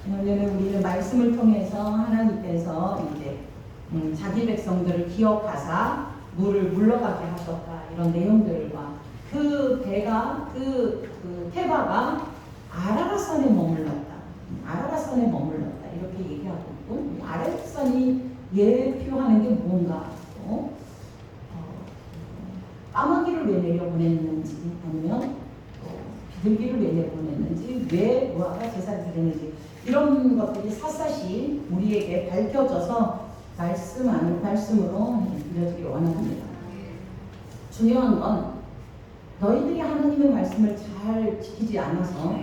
왜냐하면 우리는 말씀을 통해서 하나님께서 이제 자기 백성들을 기억하사 물을 물러가게 하셨다, 이런 내용들과 그 배가 그 테바가 아라랏산에 머물렀다, 아라랏산에 머물렀다, 이렇게 얘기하고 있고, 아라랏산이 예표하는 게 뭔가, 까마귀를 왜 내려보냈는지, 아니면 비둘기를 왜 내보냈는지, 왜 노아가 제사를 드렸는지, 이런 것들이 샅샅이 우리에게 밝혀져서 말씀으로 들려주기 원합니다. 중요한 건 너희들이 하나님의 말씀을 잘 지키지 않아서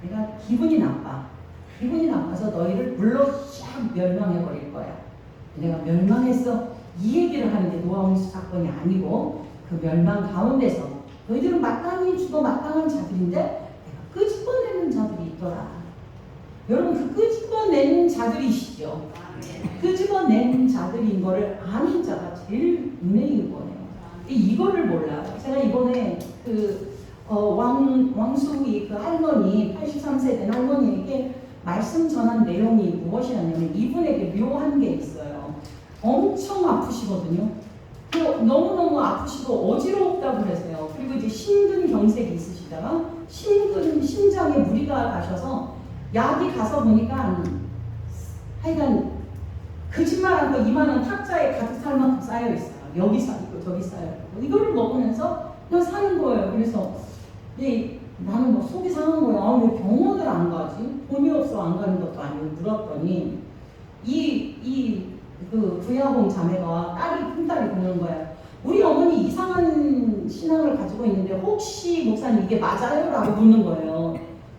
내가 기분이 나빠서 너희를 물로 쫙 멸망해버릴 거야. 내가 멸망했어, 이 얘기를 하는데 노아 사건이 아니고, 그 멸망 가운데서 너희들은 마땅히 죽어 마땅한 자들인데 내가 끄집어내는 자들이 있더라. 여러분, 그 끄집어내는 자들이시죠. 끄집어낸 자들인 거를 아는 자가 제일 은혜인 거네요. 이거를 몰라요. 제가 이번에 왕수의 그 할머니, 83세 된 할머니에게 말씀 전한 내용이 무엇이냐면, 이분에게 묘한 게 있어요. 엄청 아프시거든요. 너무너무 아프시고 어지럽다고 그러세요. 그리고 이제 심근경색이 있으시다가 심장에 무리가 가셔서 약이 가서 보니까 하여간 거짓말한 거 이만한 탁자에 가득 살 만큼 쌓여 있어요. 여기 쌓이고 저기 쌓여 있고, 이거를 먹으면서 그냥 사는 거예요. 그래서 나는 막 속이 상한 거야. 왜 병원을 안 가지? 돈이 없어 안 가는 것도 아니고, 물었더니 그 부야봉 자매가 큰딸이 그러는 거예요. 우리 어머니 이상한 신앙을 가지고 있는데 혹시 목사님 이게 맞아요? 라고 묻는 거예요.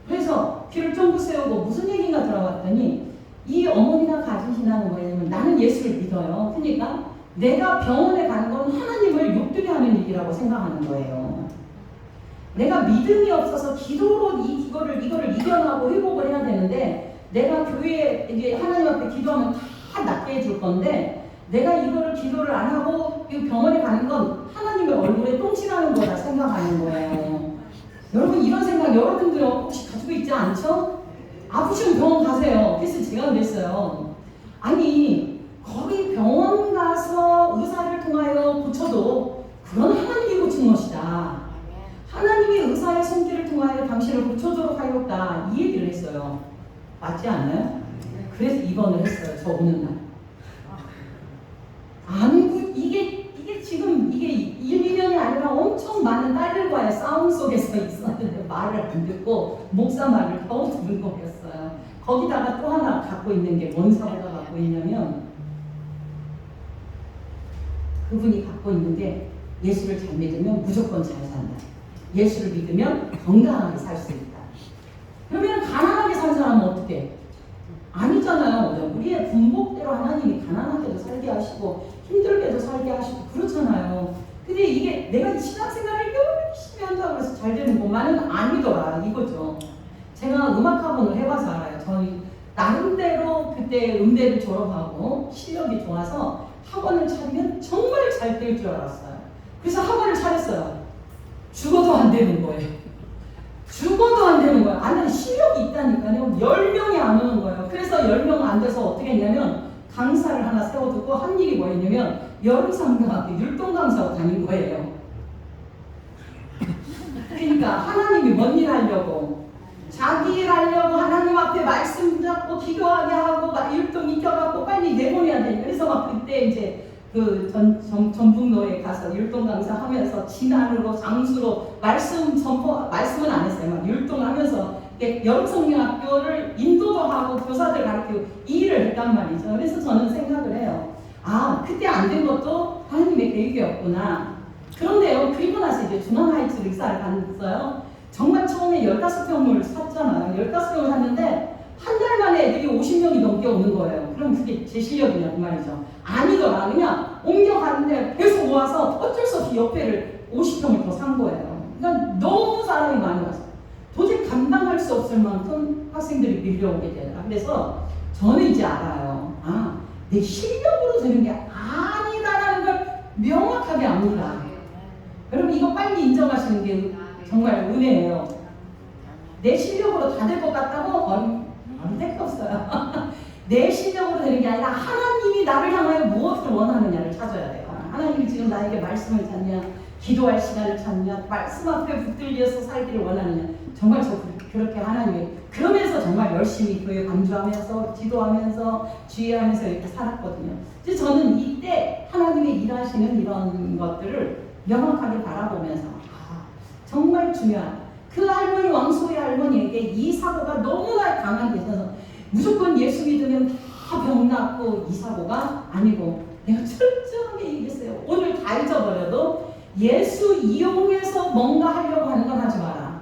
그래서 귀를 쫑긋 세우고 무슨 얘기가 들어봤더니, 이 어머니가 가진 신앙은 뭐냐면, 나는 예수를 믿어요. 그러니까 내가 병원에 가는 건 하나님을 욕되게 하는 일이라고 생각하는 거예요. 내가 믿음이 없어서 기도로 이거를 이겨나가고 회복을 해야 되는데, 내가 교회에 이제 하나님 앞에 기도하면 다 낫게 해줄 건데, 내가 이거를 기도를 안 하고 이 병원에 가는 건 하나님의 얼굴에 똥칠하는 거다 생각하는 거예요. 여러분, 이런 생각 여러분들 혹시 가지고 있지 않죠? 아프시면 병원 가세요. 그래서 제가 그랬어요. 아니, 거기 병원 가서 의사를 통하여 고쳐도 그건 하나님이 고친 것이다. 하나님의 의사의 손길을 통하여 당신을 고쳐도록 하였다, 이 얘기를 했어요. 맞지 않나요? 그래서 입원을 했어요. 저 오는 날. 아니, 이게 지금 1, 2년이 아니라 엄청 많은 딸들과의 싸움 속에서 있었는데 말을 안 듣고 목사 말을 겨우 들은 거였어요. 거기다가 또 하나 갖고 있는 게 뭔 사고가 갖고 있냐면, 그분이 갖고 있는 게, 예수를 잘 믿으면 무조건 잘 산다. 예수를 믿으면 건강하게 살 수 있다. 그러면 가난하게 산 사람은 어떻게 해? 아니잖아요. 우리의 분복대로 하나님이 가난하게도 살게 하시고 힘들게도 살게 하시고 그렇잖아요. 근데 이게 내가 신앙생활을 열심히 한다고 해서 잘 되는 것만은 아니더라, 이거죠. 제가 음악학원을 해봐서 알아요. 저는 나름대로 그때 음대를 졸업하고 실력이 좋아서 학원을 차리면 정말 잘 될 줄 알았어요. 그래서 학원을 차렸어요. 죽어도 안 되는 거예요. 죽어도 안 되는 거예요. 아니, 실력이 있다니까요. 10명이 안 오는 거예요. 그래서 10명 안 돼서 어떻게 했냐면, 강사를 하나 세워두고 한 일이 뭐였냐면, 여름상등학교 율동 강사로 다닌 거예요. 그러니까 하나님이 뭔 일 하려고, 자기 일 하려고 하나님 앞에 말씀 잡고 기도하게 하고 막 율동 익혀갖고 빨리 내보내야 되니까. 그래서 막 그때 이제 전북로에 가서 율동 강사 하면서 진안으로 장수로 말씀은 안 했어요. 막 율동하면서 여름성경학교를 인도도 하고 교사들 가르치고 이 일을 했단 말이죠. 그래서 저는 생각을 해요. 그때 안 된 것도 하나님의 계획이었구나. 그런데요, 그리고 나서 이제 중앙하이츠로 이사를 갔어요. 정말 처음에 15평을 샀잖아요. 15평을 샀는데 한 달 만에 애들이 50명이 넘게 오는 거예요. 그럼 그게 제 실력이냐 그 말이죠. 아니더라. 그냥 옮겨가는데 계속 모아서 어쩔 수 없이 옆에를 50평을 더 산 거예요. 그러니까 너무 사람이 많이 왔어요. 도저히 감당할 수 없을 만큼 학생들이 밀려오게 되더라. 그래서 저는 이제 알아요. 내 실력으로 되는 게 아니다라는 걸 명확하게 압니다. 여러분, 이거 빨리 인정하시는 게 정말 은혜예요. 내 실력으로 다 될 것 같다고? 안 될 거 없어요. 내 실력으로 되는 게 아니라 하나님이 나를 향하여 무엇을 원하느냐를 찾아야 돼요. 하나님이 지금 나에게 말씀을 찾냐, 기도할 시간을 찾냐, 말씀 앞에 붙들려서 살기를 원하느냐. 정말 저 그렇게 하나님이 그러면서 정말 열심히 교회 강조하면서 기도하면서 주의하면서 이렇게 살았거든요. 그래서 저는 이때 하나님의 일하시는 이런 것들을 명확하게 바라보면서 정말 중요한 그 할머니 왕소의 할머니에게 이 사고가 너무나 강하게 있어서 무조건 예수 믿으면 다 병 낫고 이 사고가 아니고 내가 철저하게 얘기했어요. 오늘 다 잊어버려도 예수 이용해서 뭔가 하려고 하는 건 하지 마라.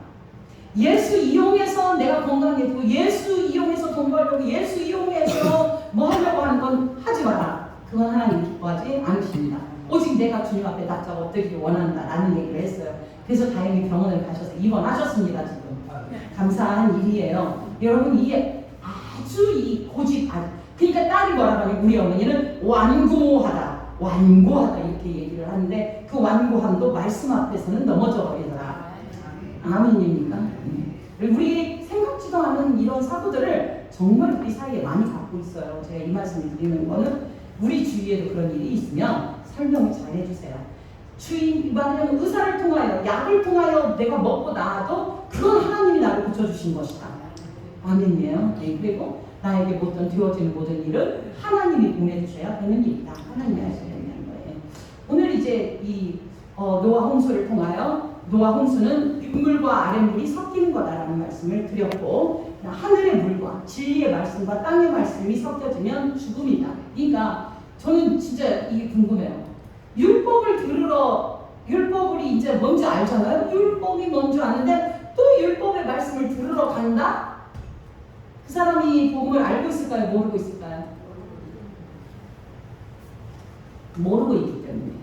예수 이용해서 내가 건강해지고 예수 이용해서 돈 벌려고 예수 이용해서 뭐 하려고 하는 건 하지 마라. 그건 하나님 기뻐하지 않으십니다. 오직 내가 주님 앞에 납작 엎드리기 원한다라는 얘기를 했어요. 그래서 다행히 병원을 가셔서 입원하셨습니다. 지금 감사한 일이에요. 여러분 이게 아주 이 고집 그러니까 딸이 뭐라고 하면 우리 어머니는 완고하다 이렇게 얘기를 하는데 그 완고함도 말씀 앞에서는 넘어져 버리더라. 아멘입니까? 우리 생각지도 않은 이런 사고들을 정말 우리 사이에 많이 갖고 있어요. 제가 이 말씀을 드리는 거는 우리 주위에도 그런 일이 있으면 설명을 잘 해주세요. 말하자면 의사를 통하여 약을 통하여 내가 먹고 나아도 그건 하나님이 나를 고쳐주신 것이다. 아멘이에요. 네, 그리고 나에게 되어지는 모든 일은 하나님이 보내주셔야 되는 일이다. 하나님이 하셔야 되는 거예요. 오늘 이제 이 노아 홍수를 통하여 노아 홍수는 윗물과 아랫물이 섞이는 거다라는 말씀을 드렸고 하늘의 물과 진리의 말씀과 땅의 말씀이 섞여지면 죽음이다. 그러니까 저는 진짜 이게 궁금해요. 율법이 이제 뭔지 알잖아요. 율법이 뭔지 아는데 또 율법의 말씀을 들으러 간다? 그 사람이 복음을 알고 있을까요? 모르고 있을까요? 모르고 있기 때문에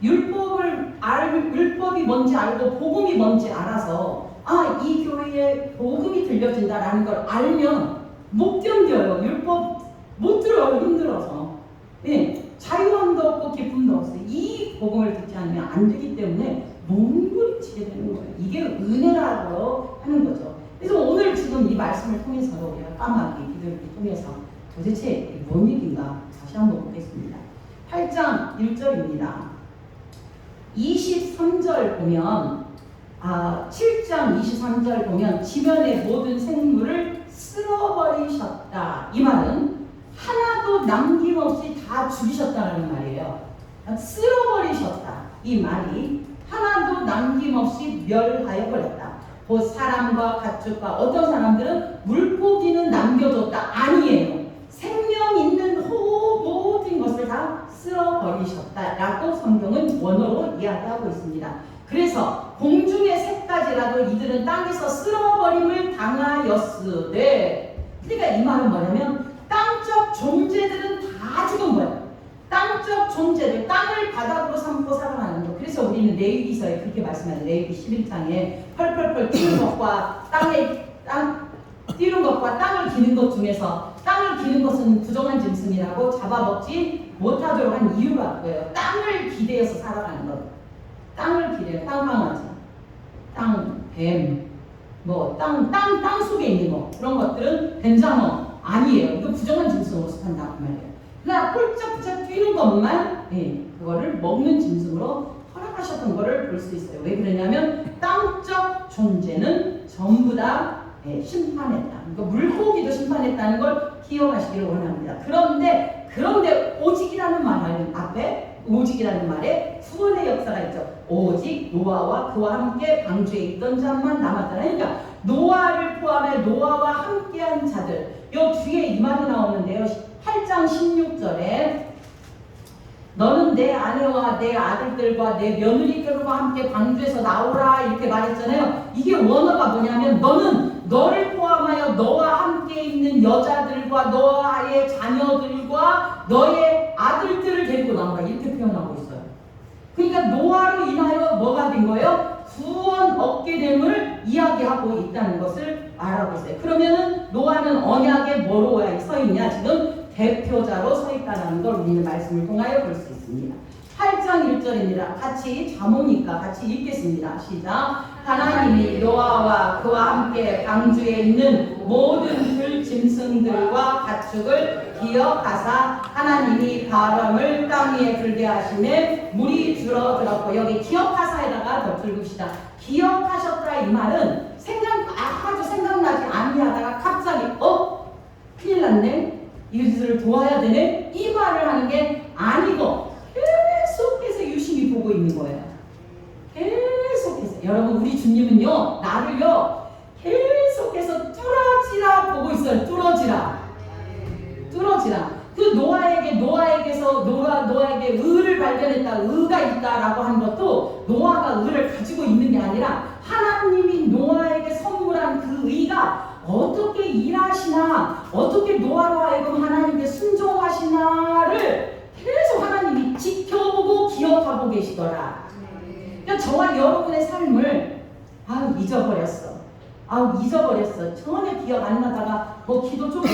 율법이 뭔지 알고 복음이 뭔지 알아서 이 교회에 복음이 들려진다라는 걸 알면 못 견뎌요. 율법 못 들어요. 힘들어서. 네, 자유함도 없고 기쁨도 없어요. 이 복음을 듣지 않으면 안 되기 때문에 몸부림치게 되는 거예요. 이게 은혜라고 하는 거죠. 그래서 오늘 지금 이 말씀을 통해서 우리가 까마귀 기도를 통해서 도대체 뭔 얘기인가 다시 한번 보겠습니다. 8장 1절입니다. 23절 보면 7장 23절 보면 지면의 모든 생물을 쓸어버리셨다. 이 말은 하나도 남김없이 다 죽이셨다는 말이에요. 쓸어버리셨다. 이 말이 하나도 남김없이 멸하여 버렸다. 곧 사람과 가축과 어떤 사람들은 물고기는 남겨뒀다. 아니에요. 생명 있는 모든 것을 다 쓸어버리셨다라고 성경은 원어로 이야기하고 있습니다. 그래서 공중의 새까지라도 이들은 땅에서 쓸어버림을 당하였으되, 그러니까 이 말은 뭐냐면 땅적 존재들은 다 죽은 거예요. 땅적 존재들, 땅을 바닥으로 삼고 살아가는 거. 그래서 우리는 레위기서에 그렇게 말씀하죠. 레위기 11장에 펄펄펄 뛰는 것과 뛰는 것과 땅을 기는 것 중에서 땅을 기는 것은 부정한 짐승이라고 잡아먹지 못하도록 한 이유가 뭐예요? 땅을 기대어서 살아가는 것. 땅을 기대요. 땅강아지, 뱀, 땅 속에 있는 거. 그런 것들은 뱀장어 아니에요. 이거 부정한 짐승으로 속한다고 말이에요. 그러나 폴짝폴짝 뛰는 것만 그거를 먹는 짐승으로 허락하셨던 거를 볼 수 있어요. 왜 그러냐면 땅적 존재는 전부 다 심판했다. 그러니까 물고기도 심판했다는 걸 기억하시기를 원합니다. 그런데 오직이라는 말 앞에 오직이라는 말에 후원의 역사가 있죠. 오직 노아와 그와 함께 방주에 있던 자만 남았잖아요. 그러니까 노아를 포함해 노아와 함께한 자들. 요 뒤에 이 말이 나오는데요. 8장 16절에 너는 내 아내와 내 아들들과 내 며느리들과 함께 방주에서 나오라 이렇게 말했잖아요. 이게 원어가 뭐냐면 너를 포함하여 너와 함께 있는 여자들과 너의 자녀들과 너의 아들들을 데리고 나오라 이렇게 표현하고 있어요. 그러니까 노아로 인하여 뭐가 된 거예요? 구원 얻게 됨을 이야기하고 있다는 것을 말하고 있어요. 그러면은 노아는 언약에 뭐로 서 있냐? 지금 대표자로 서 있다는 걸 우리는 말씀을 통하여 볼 수 있습니다. 8장 1절입니다. 같이 잠오니까 같이 읽겠습니다. 시작. 하나님이 노아와 그와 함께 방주에 있는 모든 들짐승들과 성과 가축을 기억하사 하나님이 바람을 땅 위에 불게 하시매 물이 줄어들었고, 여기 기억하사에다가 더 긁읍시다. 기억하셨다 이 말은 아주 생각나지 아니하다가 갑자기 큰일 났네, 이들을 도와야 되네, 이 말을 하는 게 아니고 계속해서 유심히 보고 있는 거예요. 계속해서. 여러분, 우리 주님은요, 나를요 계속해서 뚫어지라 보고 있어요. 뚫어지라. 그 노아에게서 노아에게 의를 발견했다, 의가 있다라고 한 것도 노아가 의를 가지고 있는 게 아니라 하나님이 노아에게 선물한 그 의가 어떻게 일하시나, 어떻게 노아로 하여금 하나님께 순종하시나를 계속 하나님이 지켜보고 기억하고 계시더라. 그러니까 저와 여러분의 삶을 잊어버렸어. 전혀 기억 안 나다가 기도 조금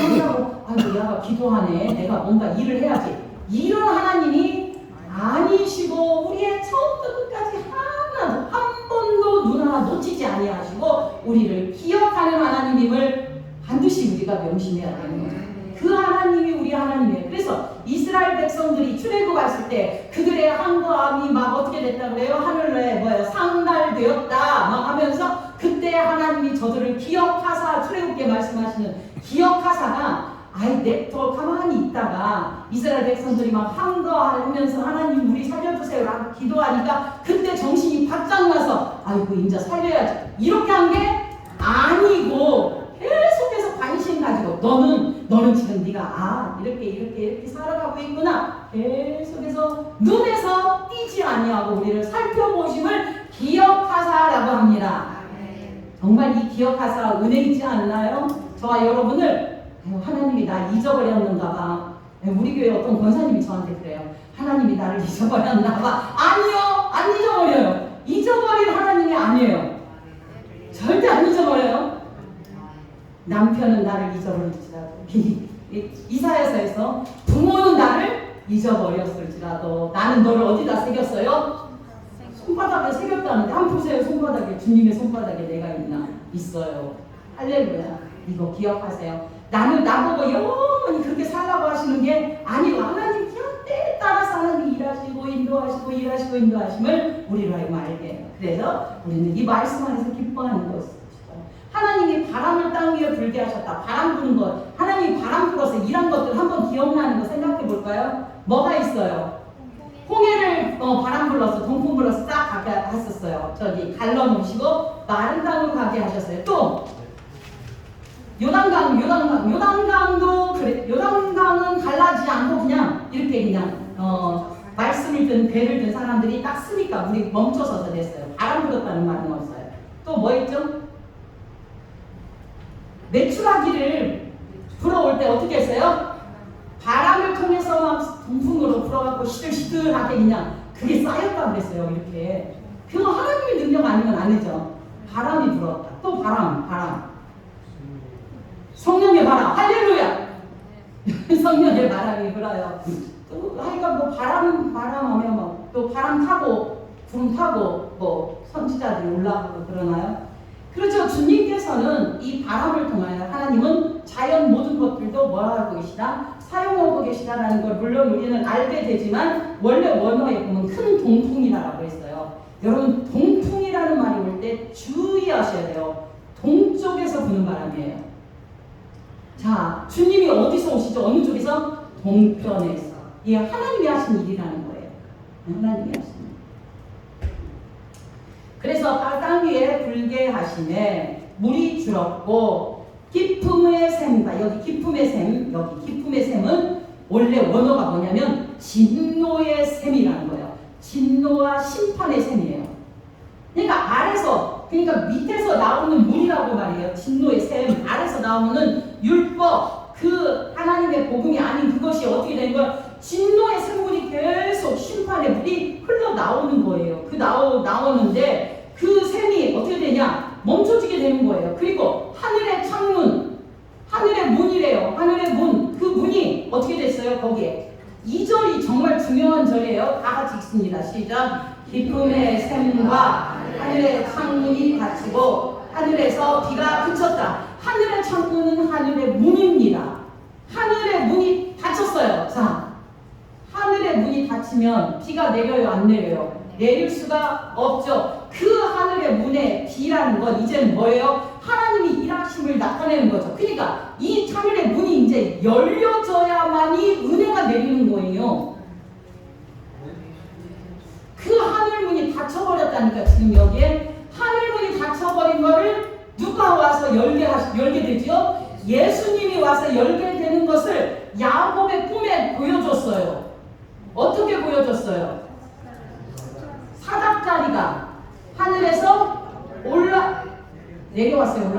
한다고 얘가 기도하네, 내가 뭔가 일을 해야지, 이런 하나님이 아니시고, 우리의 처음부터 끝까지 한 번도 눈 하나 놓치지 아니하시고 우리를 기억하는 하나님임을 반드시 우리가 명심해야 되는 거죠. 그 하나님이 우리 하나님이에요. 그래서 이스라엘 백성들이 출애굽 왔을 때 그들의 한거함이 막 어떻게 됐다 그래요? 하늘에 상달되었다 막 하면서, 그때 하나님이 저들을 기억하사, 출애굽께 말씀하시는 기억하사가 냅둬 가만히 있다가 이스라엘 백성들이 막 한거하면서 하나님 우리 살려주세요 라고 기도하니까 그때 정신이 바짝 나서 이제 살려야지, 이렇게 한 게 아니고 계속해서 관심 가지고 너는 지금 네가 이렇게 살아가고 있구나, 계속해서 눈에서 띄지 아니하고 우리를 살펴보심을 기억하사라고 합니다. 정말 이 기억하사 은혜 있지 않나요? 저와 여러분을 하나님이 나 잊어버렸는가 봐. 우리 교회 어떤 권사님이 저한테 그래요. 하나님이 나를 잊어버렸나 봐. 아니요, 안 잊어버려요. 잊어버린 하나님이 아니에요. 절대 안 잊어버려요. 남편은 나를 잊어버릴지라도, 이사야서에서 부모는 나를 잊어버렸을지라도 나는 너를 어디다 새겼어요? 손바닥에 새겼다는데, 한번 보세요. 손바닥에, 주님의 손바닥에 내가 있어요. 할렐루야. 이거 기억하세요. 나보고 영원히 그렇게 살라고 하시는 게 아니고, 하나님 그냥 때에 따라서 하나님이 일하시고 인도하심을 우리로 하여금 알게 해요. 그래서 우리는 이 말씀 안에서 기뻐하는 것이죠. 하나님이 바람을 땅 위에 불게 하셨다. 바람 부는 것, 하나님이 바람 불어서 일한 것들 한번 기억나는 거 생각해 볼까요? 뭐가 있어요? 홍해를 바람 불러서, 동풍 불러서 싹 가게 하셨어요. 저기 갈라놓으시고 마른 땅으로 가게 하셨어요. 또 요단강도 그래. 요단강은 갈라지지 않고 그냥 말씀을 든 배를 든 사람들이 딱 쓰니까 물이 멈춰서서 됐어요. 바람 불었다는 말은 없어요. 또 뭐 있죠? 메추라기를 불어올 때 어떻게 했어요? 바람을 통해서 막 동풍으로 불어갖고 시들시들하게 그게 쌓였다고 그랬어요. 이렇게. 그건 하나님의 능력 아니면 아니죠. 바람이 불었다. 또 바람. 성령의 바람. 할렐루야. 성령의 바람이 불어요. 또 하여간 바람 하면 또 바람 타고 구름 타고 선지자들이 올라가고 그러나요? 그렇죠. 주님께서는 이 바람을 통하여 하나님은 자연 모든 것들도 뭐하고 계시다? 사용하고 계시다라는 걸 물론 우리는 알게 되지만, 원래 원어에 보면 큰 동풍이라고 했어요. 여러분, 동풍이라는 말이 올 때 주의하셔야 돼요. 동쪽에서 부는 바람이에요. 자, 주님이 어디서 오시죠? 어느 쪽에서? 동편에서. 이게 하나님이 하신 일이라는 거예요. 하나님이 하신 일. 그래서 땅 위에 불게 하심에 물이 줄었고, 기품의 샘과, 여기 기품의 샘은 원래 원어가 뭐냐면 진노의 샘이라는 거예요. 진노와 심판의 샘이에요. 그러니까 밑에서 나오는 물이라고 말이에요. 진노의 샘, 아래서 나오는 율법, 그 하나님의 복음이 아닌 그것이 어떻게 된 거예요? 진노의 샘물이 계속 심판의 물이 흘러나오는 거예요. 나오는데 그 샘이 어떻게 되냐? 멈춰지게 되는 거예요. 그리고 하늘의 창문, 하늘의 문이래요. 하늘의 문, 그 문이 어떻게 됐어요? 거기에 2절이 정말 중요한 절이에요. 다 같이 읽습니다. 시작. 기쁨의 샘과 하늘의 창문이 닫히고 하늘에서 비가 그쳤다. 하늘의 창문은 하늘의 문입니다. 내려요, 안 내려요? 내릴 수가 없죠. 그 하늘의 문에 비라는 건 이제는 뭐예요? 하나님이 일하심을 나타내는 거죠. 그러니까 이 하늘의 문이 이제 열려져야만이 은혜가 내리는 거예요. 그 하늘 문이 닫혀버렸다니까. 지금 여기에 하늘 문이 닫혀버린 거를 누가 와서 열게 되죠? 예수님이 와서 열게 되는 것을 야곱의 꿈에 보여줬어요. 어떻게 보여줬어요? 사닥다리가 하늘에서 내려왔어요.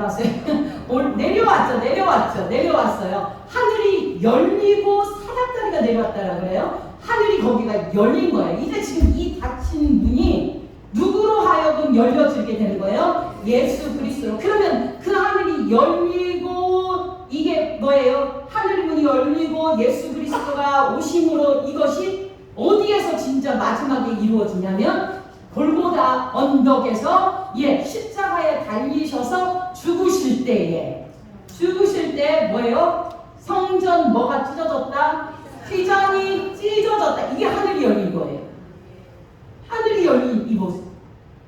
내려왔어요. 하늘이 열리고 사닥다리가 내려왔다라 그래요. 하늘이 거기가 열린 거예요. 이제 지금 이 닫힌 문이 누구로 하여금 열려지게 되는 거예요? 예수 그리스도로. 그러면 그 하늘이 열리고 이게 뭐예요? 하늘 문이 열리고 예수 그리스도가 오심으로 이것이 어디에서 진짜 마지막에 이루어지냐면 골고다 언덕에서 십자가에 달리셔서 죽으실 때 뭐예요? 성전 뭐가 찢어졌다? 휘장이 찢어졌다. 이게 하늘이 열린 거예요. 하늘이 열린 이 모습.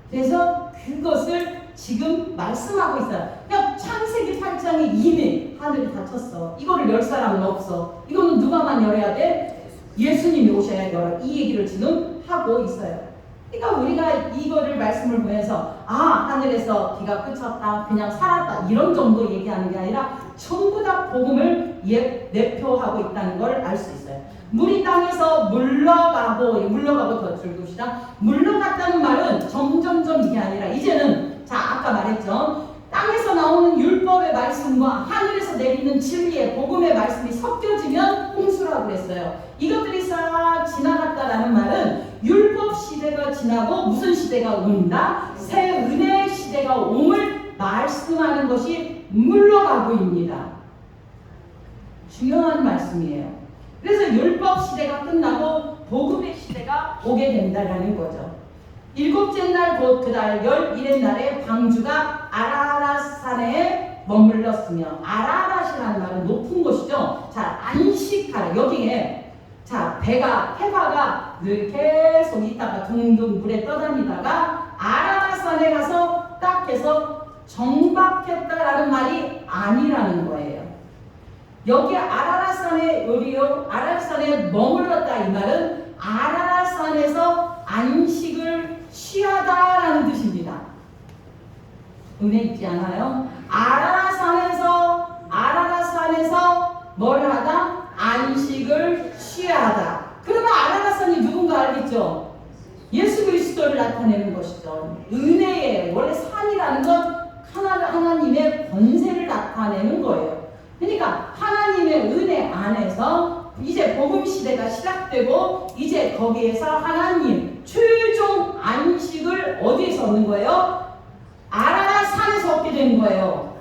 그래서 그것을 지금 말씀하고 있어요. 그러니까 창세기 8장에 이미 하늘이 닫혔어. 이거를 열 사람은 없어. 이거는 누가만 열어야 돼? 예수님이 오셔야 열어. 이 얘기를 지금 하고 있어요. 그러니까 우리가 이거를 말씀을 보면서 하늘에서 비가 그쳤다, 그냥 살았다 이런 정도 얘기하는 게 아니라 전부 다 복음을 내표하고 있다는 걸 알 수 있어요. 물이 땅에서 물러가고 더 줄깁시다. 물러갔다는 말은 점점점 이게 아니라 이제는 아까 말했죠. 땅에서 나오는 율법의 말씀과 하늘에서 내리는 진리의 복음의 말씀이 섞여지면 홍수라고 그랬어요. 이것들이 싹 지나갔다라는 말은 율법 시대가 지나고 무슨 시대가 온다? 새 은혜의 시대가 옴을 말씀하는 것이 물러가고입니다. 중요한 말씀이에요. 그래서 율법 시대가 끝나고 복음의 시대가 오게 된다라는 거죠. 일곱째 날 곧 그달 11의 날에 방주가 아라랏산에 머물렀으며, 아라랏이라는 말은 높은 곳이죠. 안식하라. 여기에 해바가 늘 계속 있다가 둥둥 물에 떠다니다가 아라랏산에 가서 딱 해서 정박했다라는 말이 아니라는 거예요. 여기 아라랏산에 아라랏산에 머물렀다 이 말은 아라랏산에서 안식을 취하다라는 뜻입니다. 은혜 있지 않아요? 아라랏산에서 뭘 하다? 안식을 취하다. 그러면 아라랏산이 누군가 알겠죠? 예수 그리스도를 나타내는 것이죠. 은혜의 원래 산이라는 건 하나님의 권세를 나타내는 거예요. 그러니까 하나님의 은혜 안에서 이제 복음 시대가 시작되고 이제 거기에서 하나님 최종 안식을 어디에서 얻는 거예요? 아라랏산에서 얻게 되는 거예요.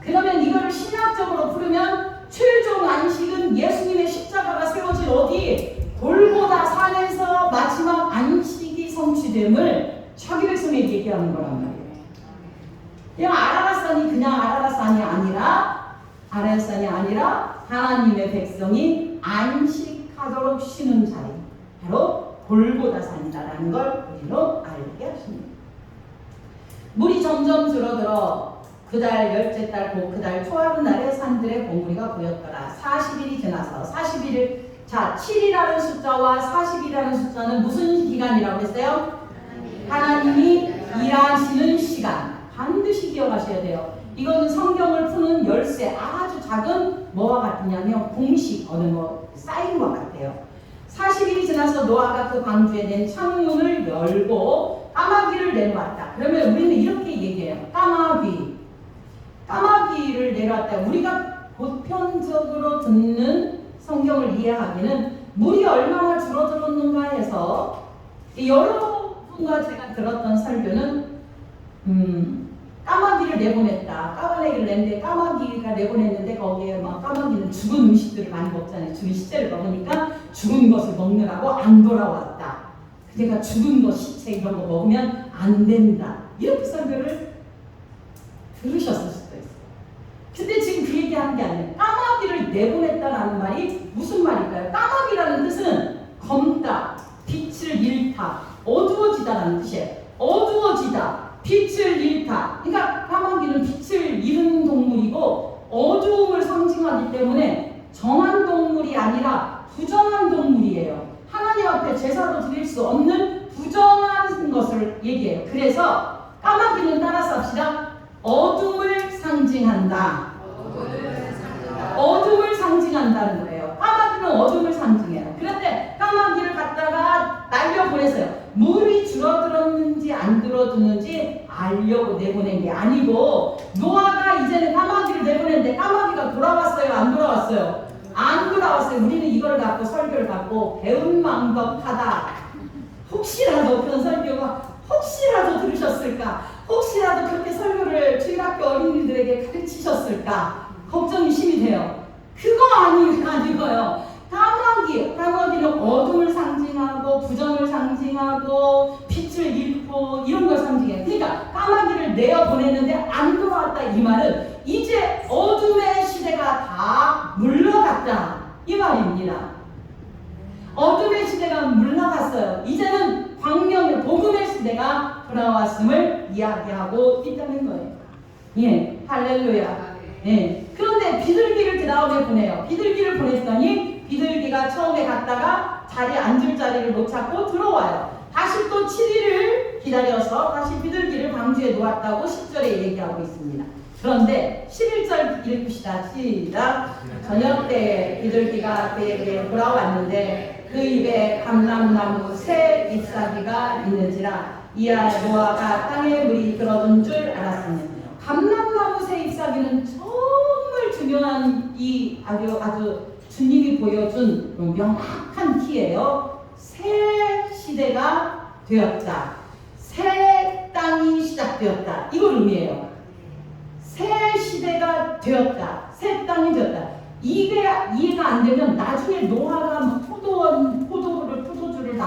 그러면 이거를 신학적으로 풀으면 최종 안식은 예수님의 십자가가 세워진 어디? 골고다 산에서 마지막 안식이 성취됨을 자기 백성에게 얘기하는 거란 말이에요. 그냥 아라랏산이 아니라 하나님의 백성이 안식하도록 쉬는 자리, 바로 골고다 산이다라는 걸 우리로 알게 하십니다. 물이 점점 줄어들어 그달 10째 달 곧 그달 초하룻날에 산들의 봉우리가 보였더라. 40일이 지나서 41일 7이라는 숫자와 40이라는 숫자는 무슨 기간이라고 했어요? 하나님이 일하시는 시간. 반드시 기억하셔야 돼요. 이거는 성경을 푸는 열쇠, 아주 작은 뭐와 같으냐면 공식, 사인과 같아요. 40일이 지나서 노아가 그 방주에 낸 창문을 열고 까마귀를 내놓았다. 그러면 우리는 이렇게 얘기해요. 까마귀를 내놓았다. 우리가 보편적으로 듣는 성경을 이해하기는 물이 얼마나 줄어들었는가 해서 여러분과 제가 들었던 설교는 까마귀를 내보냈다. 까발레기를 냈는데 까마귀가 내보냈는데 거기에 까마귀는 죽은 음식들을 많이 먹잖아요. 죽은 시체를 먹으니까 죽은 것을 먹느라고 안 돌아왔다. 그러니까 죽은 것, 시체 이런 거 먹으면 안 된다. 이렇게 설교를 들으셨을 수도 있어요. 근데 지금 그 얘기하는 게 아니에요. 까마귀를 내보냈다라는 말이 무슨 말일까요? 까마귀라는 뜻은 검다, 어두움을 상징하기 때문에 정한 동물이 아니라 부정한 동물이에요. 하나님 앞에 제사도 드릴 수 없는 부정한 것을 얘기해요. 그래서 까마귀는 따라서 합시다. 어둠을 상징한다. 어둠을 상징한다는 거예요. 까마귀는 어둠을 상징해요. 그런데 까마귀를 갖다가 날려보냈어요. 물이 줄어들었는지 안 줄어드는지 알려고 내보낸 게 아니고, 노아가 이제는 까마귀를 내보냈는데 까마귀가 돌아왔어요? 안 돌아왔어요? 안 돌아왔어요. 우리는 이걸 갖고 설교를 갖고 배은망덕하다. 혹시라도 그런 설교가 혹시라도 들으셨을까? 혹시라도 그렇게 설교를 주일학교 어린이들에게 가르치셨을까? 걱정이 심이 돼요. 그거 아니고요. 까마귀는 어둠을 상징하고 부정을 상징하고 빛을 잃고 이런 걸 상징해요. 그러니까 까마귀를 내어보냈는데 안 돌아왔다 이 말은 이제 어둠의 시대가 다 물러갔다 이 말입니다. 어둠의 시대가 물러갔어요. 이제는 광명의 복음의 시대가 돌아왔음을 이야기하고 있다는 거예요. 예, 할렐루야. 예. 그런데 비둘기를 그 다음에 보내요. 비둘기를 보냈더니 비둘기가 처음에 갔다가 자리에 앉을 자리를 못 찾고 들어와요. 다시 또 7일을 기다려서 다시 비둘기를 방주에 놓았다고 10절에 얘기하고 있습니다. 그런데 11절 읽읍시다. 시작. 저녁 때 비둘기가 그에게 돌아왔는데 그 입에 감람나무 새 잎사귀가 있는지라 이야 노아가 땅에 물이 들어든 줄 알았으니. 감람나무 새 잎사귀는 정말 중요한 이 아주 주님이 보여준 명확한 키예요. 새 시대가 되었다. 새 땅이 시작되었다. 이걸 의미해요. 새 시대가 되었다. 새 땅이 되었다. 이게 이해가 안 되면 나중에 노아가 포도주를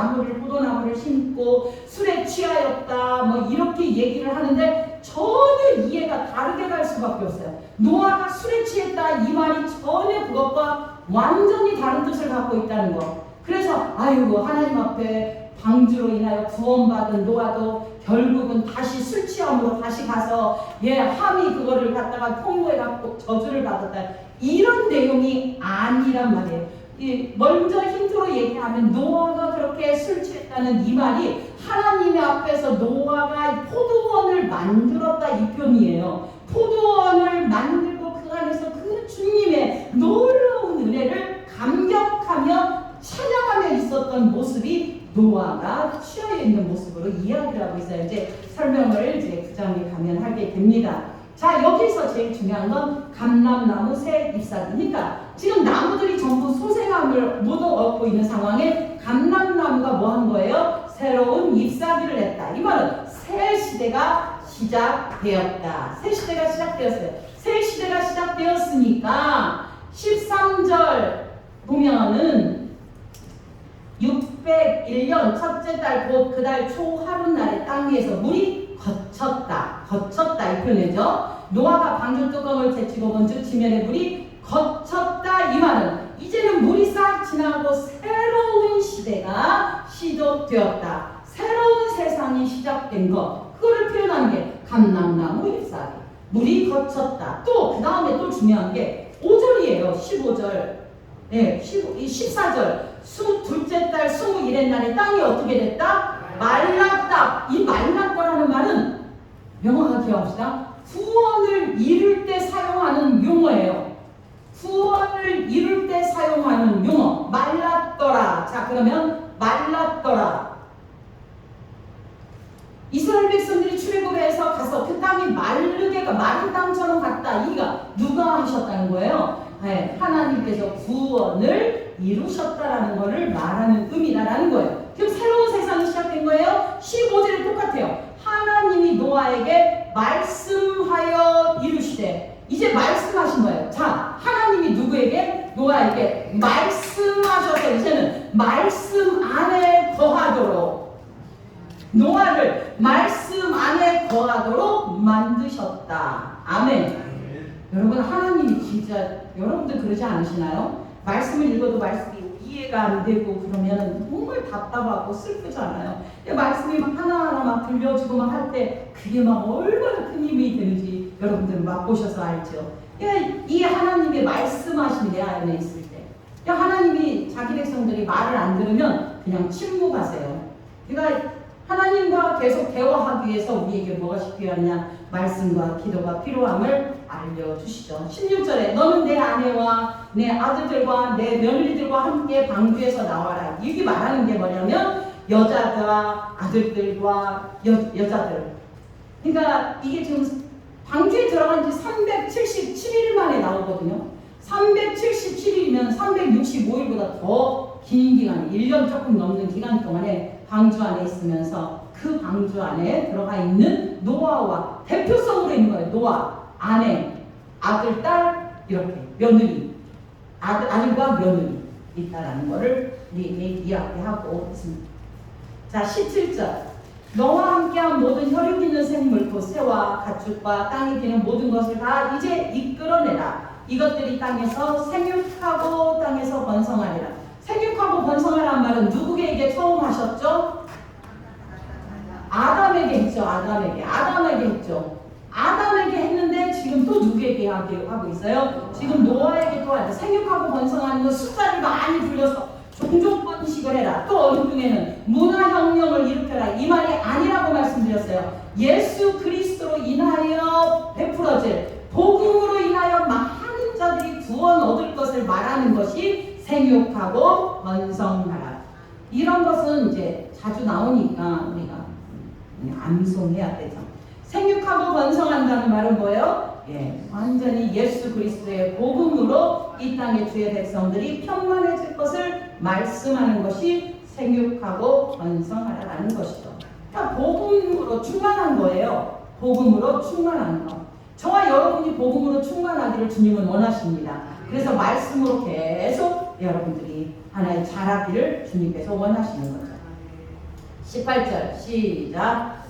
포도나무를 심고 술에 취하였다 이렇게 얘기를 하는데 전혀 이해가 다르게 갈 수밖에 없어요. 노아가 술에 취했다 이 말이 전혀 그것과 완전히 다른 뜻을 갖고 있다는 거. 그래서 아이고 하나님 앞에 방주로 인하여 구원받은 노아도 결국은 다시 술 취함으로 다시 가서 함이 그거를 갖다가 통로에 갖고 저주를 받았다. 이런 내용이 아니란 말이에요. 먼저 힌트로 얘기하면 노아가 그렇게 술 취했다는 이 말이 하나님의 앞에서 노아가 포도원을 만들었다 이 표현이에요. 포도원을 만들고 그 안에서 그 주님의 놀라운 은혜를 감격하며 찬양하며 있었던 모습이 노아가 취하여 있는 모습으로 이야기를 하고 있어요. 이제 설명을 이제 9장에 가면 하게 됩니다. 자, 여기서 제일 중요한 건 감람나무 새 잎사귀니까 지금 나무들이 전부 소생함을 못 얻고 있는 상황에 감람나무가 뭐 한 거예요? 새로운 잎사귀를 냈다. 이 말은 새 시대가 시작되었다. 새 시대가 시작되었어요. 새 시대가 시작되었으니까 13절 보면은 601년 첫째 달 곧 그 달 초하룻날에 땅 위에서 물이 거쳤다 이 표현이죠. 노아가 방주 뚜껑을 제치고 본즉 지면에 물이 거쳤다 이 말은 이제는 물이 싹 지나고 새로운 시대가 시작되었다. 새로운 세상이 시작된 것, 그거를 표현하는 게 감람나무 잎사귀. 물이 거쳤다. 또 그 다음에 또 중요한 게 5절이에요. 15절. 네, 14절. 둘째 달 21의 날에 땅이 어떻게 됐다? 말랐다. 이 말랐다라는 말은 명확하게 기억합시다. 구원을 이룰 때 사용하는 용어예요. 구원을 이룰 때 사용하는 용어. 말랐더라. 자, 그러면 말랐더라. 이스라엘 백성들이 출애굽해서 가서 그 땅이 마른 땅처럼 갔다. 이가 누가 하셨다는 거예요? 네, 하나님께서 구원을 이루셨다라는 것을 말하는 의미다라는 거예요. 그럼 새로운 세상이 시작된 거예요. 15절에 똑같아요. 하나님이 노아에게 말씀하여 이루시되, 이제 말씀하신 거예요. 자, 하나님이 누구에게? 노아에게 말씀하셔서 이제는 말씀 안에 거하도록, 노아를 말씀 안에 거하도록 만드셨다. 아멘. 여러분, 하나님이 진짜 여러분들 그러지 않으시나요? 말씀을 읽어도 말씀이 이해가 안 되고 그러면 정말 답답하고 슬프잖아요. 말씀이 막 하나하나 막 들려주고 막 할 때 그게 막 얼마나 큰 힘이 되는지 여러분들은 맛보셔서 알죠. 그러니까 이 하나님의 말씀하신 내 안에 있을 때, 그러니까 하나님이 자기 백성들이 말을 안 들으면 그냥 침묵하세요. 그러니까 하나님과 계속 대화하기 위해서 우리에게 무엇이 필요하냐? 말씀과 기도가 필요함을 알려주시죠. 16절에 너는 내 아내와 내 아들들과 내 며느리들과 함께 방주에서 나와라. 이게 말하는 게 뭐냐면 여자들과 아들들과 여자들. 그러니까 이게 지금 방주에 들어간 지 377일 만에 나오거든요. 377일이면 365일보다 더 긴 기간, 1년 조금 넘는 기간 동안에 방주 안에 있으면서 그 방주 안에 들어가 있는 노아와 대표성으로 있는 거예요. 노아, 아내, 아들, 딸, 이렇게 며느리, 아들과 며느리 있다라는 거를 우리에게 이야기하고 있습니다. 자, 17절. 너와 함께한 모든 혈육 있는 생물, 곧 새와 가축과 땅에 기는 모든 것을 다 이제 이끌어내라. 이것들이 땅에서 생육하고 땅에서 번성하리라. 생육하고 번성하라는 말은 누구에게 처음 하셨죠? 아담에게 했죠. 아담에게 했죠. 아담에게 했는데 지금 또 누구에게 하고 있어요? 지금 노아에게 또 하죠. 생육하고 번성하는 건 숫자를 많이 불려서 종족 번식을 해라. 또 어느 중에는 문화혁명을 일으켜라. 이 말이 아니라고 말씀드렸어요. 예수 그리스도로 인하여 베풀어질 복음으로 인하여 많은 자들이 구원 얻을 것을 말하는 것이 생육하고 번성하라. 이런 것은 이제 자주 나오니까 우리가 암송해야 되죠. 생육하고 번성한다는 말은 뭐예요? 완전히 예수 그리스도의 복음으로 이 땅의 주의 백성들이 편만해질 것을 말씀하는 것이 생육하고 번성하라는 것이죠. 그러니까 복음으로 충만한 거예요. 복음으로 충만한 거. 저와 여러분이 복음으로 충만하기를 주님은 원하십니다. 그래서 말씀으로 계속 여러분들이 하나의 자라기를 주님께서 원하시는 거죠. 18절 시작.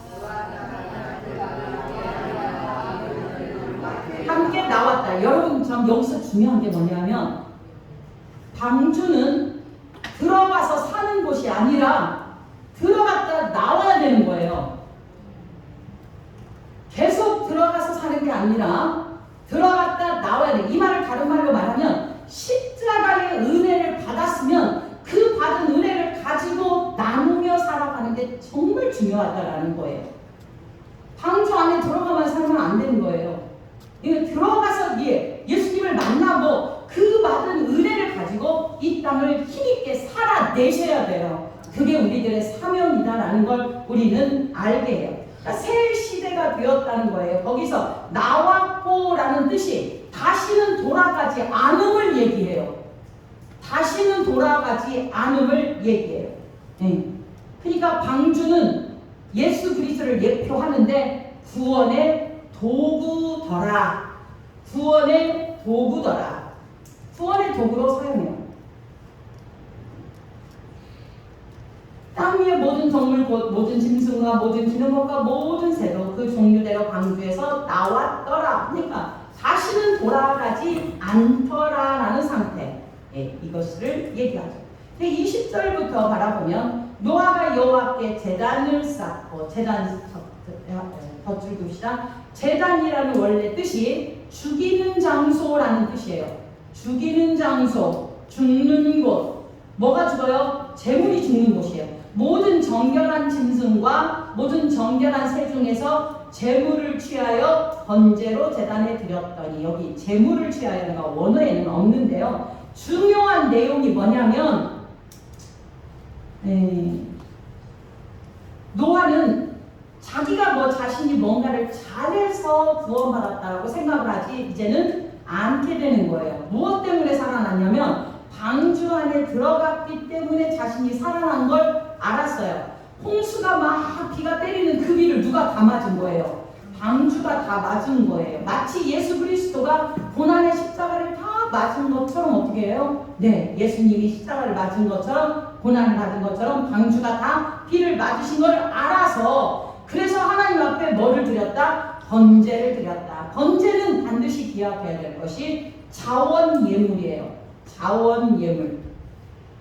함께 나왔다. 여러분 참 여기서 중요한 게 뭐냐면 방주는 들어가서 사는 곳이 아니라 들어갔다 나와야 되는 거예요. 계속 들어가서 사는 게 아니라 들어갔다 나와야 돼. 이 말을 다른 말로 말하면 십자가의 은혜를 받았으면 그 받은 은혜를 가지고 나누며 살아가는 게 정말 중요하다라는 거예요. 방주 안에 들어가만 살면 안 되는 거예요. 들어가서 예수님을 만나고 그 받은 은혜를 가지고 이 땅을 힘있게 살아내셔야 돼요. 그게 우리들의 사명이다라는 걸 우리는 알게 해요. 그러니까 새 시대가 되었다는 거예요. 거기서 나왔고라는 뜻이 다시는 돌아가지 않음을 얘기해요. 다시는 돌아가지 않음을 얘기해요. 그러니까 방주는 예수 그리스도를 예표하는데 구원의 도구더라. 구원의 도구더라. 구원의 도구로 사용해요. 땅 위의 모든 동물 곧 모든 짐승과 모든 기는 것과 모든 새도 그 종류대로 방주에서 나왔더라. 그러니까 다시는 돌아가지 않더라라는 상태. 이것을 얘기하죠. 20절부터 바라보면 노아가 여호와께 제단을 쌓고 제단 덧줄 둡시다. 제단이라는 원래 뜻이 죽이는 장소라는 뜻이에요. 죽이는 장소, 죽는 곳. 뭐가 죽어요? 재물이 죽는 곳이에요. 모든 정결한 짐승과 모든 정결한 새 중에서 재물을 취하여 번제로 제단에 드렸더니, 여기 재물을 취하여가 원어에는 없는데요. 중요한 내용이 뭐냐면 노아는 자기가 자신이 뭔가를 잘해서 구원받았다고 생각을 하지 이제는 않게 되는 거예요. 무엇 때문에 살아났냐면 방주 안에 들어갔기 때문에 자신이 살아난 걸 알았어요. 홍수가 막 비가 때리는 그 비를 누가 다 맞은 거예요? 방주가 다 맞은 거예요. 마치 예수 그리스도가 고난의 십자가를 다 맞은 것처럼 어떻게 해요? 예수님이 십자가를 맞은 것처럼 고난을 받은 것처럼 방주가 다 비를 맞으신 걸 알아서, 그래서 하나님 앞에 뭐를 드렸다? 번제를 드렸다. 번제는 반드시 기억해야 될 것이 자원 예물이에요. 자원 예물.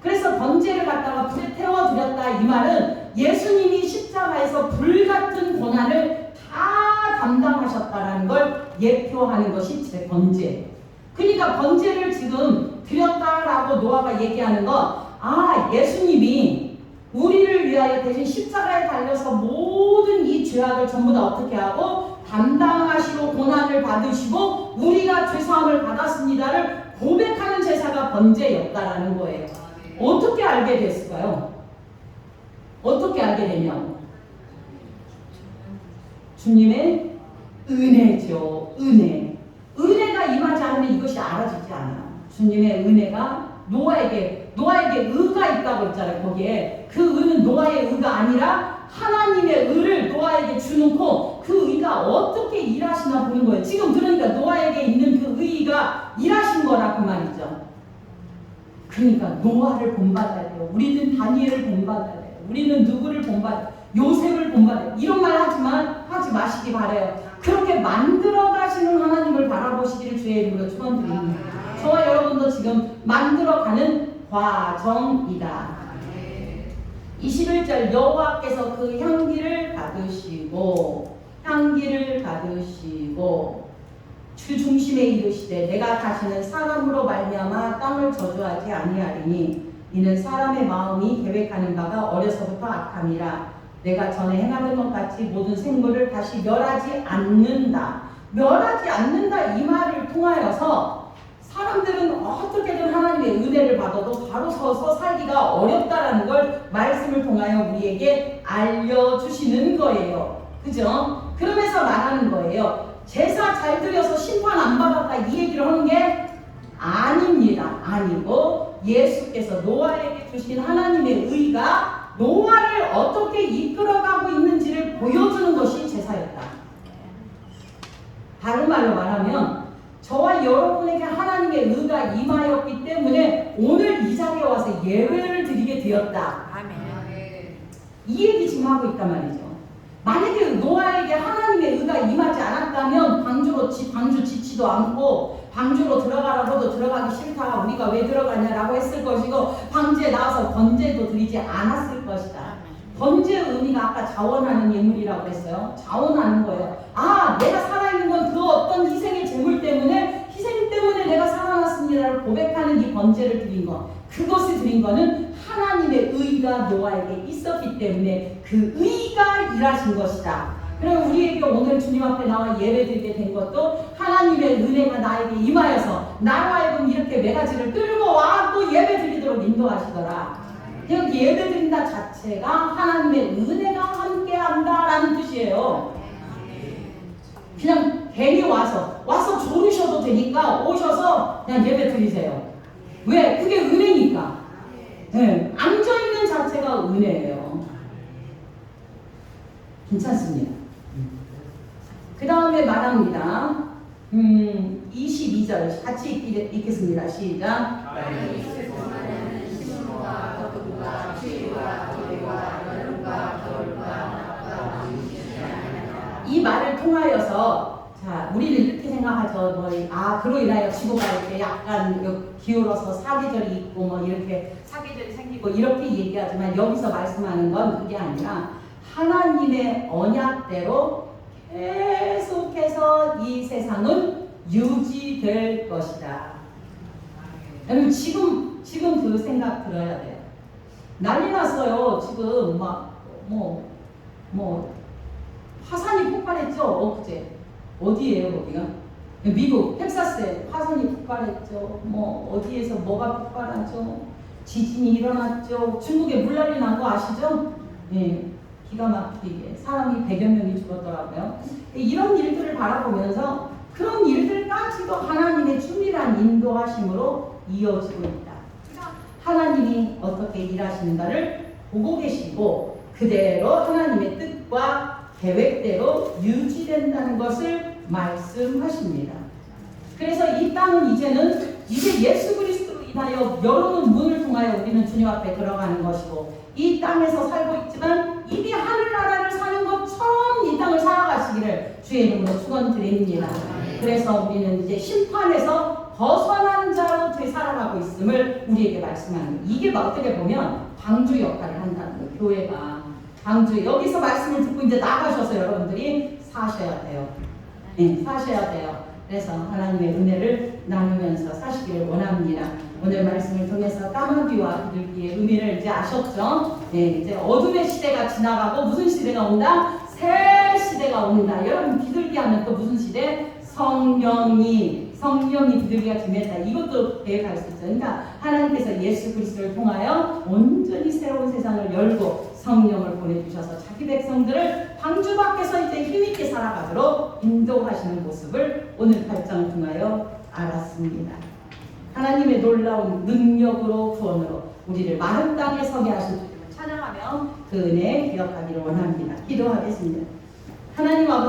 그래서 번제를 갖다가 불에 태워드렸다. 이 말은 예수님이 십자가에서 불같은 고난을 다 담당하셨다라는 걸 예표하는 것이 제 번제. 그러니까 번제를 지금 드렸다라고 노아가 얘기하는 건, 예수님이 우리를 위하여 대신 십자가에 달려서 모든 이 죄악을 전부 다 어떻게 하고 담당하시고 고난을 받으시고 우리가 죄사함을 받았습니다를 고백하는 제사가 번제였다라는 거예요. 어떻게 알게 됐을까요? 어떻게 알게 되냐고. 주님의 은혜죠. 은혜가 임하지 않으면 이것이 알아지지 않아요. 주님의 은혜가 노아에게 의가 있다고 했잖아요. 거기에 그 의는 노아의 의가 아니라 하나님의 의를 노아에게 주놓고 그 의가 어떻게 일하시나 보는 거예요. 지금 그러니까 노아에게 있는 그 의가 일하신 거라 그 말이죠. 그러니까 노아를 본받아야 돼요. 우리는 다니엘을 본받아야 돼요. 우리는 누구를 본받아야 돼요. 요셉을 본받아야 돼요. 이런 말 하지 마시기 바라요. 그렇게 만들어 가시는 하나님을 바라보시기를 주의 이름으로 축원드립니다. 저와 여러분도 지금 만들어가는 과정이다. 21절 여호와께서 그 향기를 받으시고 주 중심에 이르시되 내가 다시는 사람으로 말미암아 땅을 저주하지 아니하리니 이는 사람의 마음이 계획하는 바가 어려서부터 악함이라. 내가 전에 행하던 것 같이 모든 생물을 다시 멸하지 않는다. 이 말을 통하여서 사람들은 어떻게든 하나님의 은혜를 받아도 바로 서서 살기가 어렵다라는 걸 말씀을 통하여 우리에게 알려주시는 거예요. 그죠? 그러면서 말하는 거예요. 제사 잘 드려서 심판 안 받았다 이 얘기를 하는 게 아닙니다. 아니고 예수께서 노아에게 주신 하나님의 의가 노아를 어떻게 이끌어가고 있는지를 보여주는 것이 제사였다. 다른 말로 말하면 저와 여러분에게 하나님의 의가 임하였기 때문에 오늘 이 자리에 와서 예배를 드리게 되었다. 이 얘기 지금 하고 있단 말이죠. 만약에 노아에게 하나님의 의가 임하지 않았다면 방주 짓지도 않고 방주로 들어가라고도 들어가기 싫다. 우리가 왜 들어가냐라고 했을 것이고 방주에 나와서 번제도 드리지 않았을 것이다. 번제의 의미가 아까 자원하는 예물이라고 했어요. 자원하는 거예요. 내가 살아있는 건 그 어떤 희생의 제물 때문에 희생 때문에 내가 살아났습니다를 고백하는 이 번제를 드린 것. 그것을 드린 거는 하나님의 의가 노아에게 있었기 때문에 그 의가 일하신 것이다. 그럼 우리에게 오늘 주님 앞에 나와 예배드리게 된 것도 하나님의 은혜가 나에게 임하여서 나로 하여금 이렇게 매가지를 끌고 와 또 예배드리도록 인도하시더라. 여기 예배드린다 자체가 하나님의 은혜가 함께한다라는 뜻이에요. 그냥 괜히 와서 조르셔도 되니까 오셔서 그냥 예배드리세요. 왜? 그게 은혜니까. 네, 앉아있는 자체가 은혜예요. 괜찮습니다. 그 다음에 말합니다. 22절 같이 읽겠습니다. 시작. 이 말을 통하여서 우리는 이렇게 생각하죠. 그로 인하여 지구가 이렇게 약간 기울어서 사계절이 있고 이렇게 사계절이 생기고 이렇게 얘기하지만 여기서 말씀하는 건 그게 아니라 하나님의 언약대로 계속해서 이 세상은 유지될 것이다. 여러분 지금 그 생각 들어야 돼요. 난리 났어요. 지금 화산이 폭발했죠. 엊그제. 어디예요 거기가? 미국 텍사스에 화산이 폭발했죠. 어디에서 뭐가 폭발하죠. 지진이 일어났죠. 중국에 물난리 난 거 아시죠? 네, 기가 막히게 사람이 100여 명이 죽었더라고요. 이런 일들을 바라보면서 그런 일들까지도 하나님의 충실한 인도하심으로 이어지고 있다. 하나님이 어떻게 일하시는가를 보고 계시고 그대로 하나님의 뜻과 계획대로 유지된다는 것을 말씀하십니다. 그래서 이 땅은 이제 예수 그리스도로 인하여 열어놓은 문을 통하여 우리는 주님 앞에 들어가는 것이고 이 땅에서 살고 있지만 이미 하늘나라를 사는 것처럼 이 땅을 살아가시기를 주의 이름으로 축원드립니다. 그래서 우리는 이제 심판에서 벗어난 자로 되살아가고 있음을 우리에게 말씀하는 거예요. 이게 어떻게 보면 방주 역할을 한다는 거예요. 교회가 방주 여기서 말씀을 듣고 이제 나가셔서 여러분들이 사셔야 돼요. 사셔야 돼요. 그래서 하나님의 은혜를 나누면서 사시기를 원합니다. 오늘 말씀을 통해서 까마귀와 비둘기의 의미를 이제 아셨죠? 이제 어둠의 시대가 지나가고 무슨 시대가 온다? 새 시대가 온다. 여러분 비둘기 하면 또 무슨 시대? 성령이 비둘기가 지냈다. 이것도 계획할 수 있어요. 그러니까 하나님께서 예수 그리스도를 통하여 온전히 새로운 세상을 열고 성령을 보내주셔서 자기 백성들을 방주 밖에서 이제 힘있게 살아가도록 인도하시는 모습을 오늘 8장을 통하여 알았습니다. 하나님의 놀라운 능력으로 구원으로 우리를 마른 땅에 서게 하신 주님을 찬양하며 그 은혜 기억하기를 원합니다. 기도하겠습니다. 하나님 아버지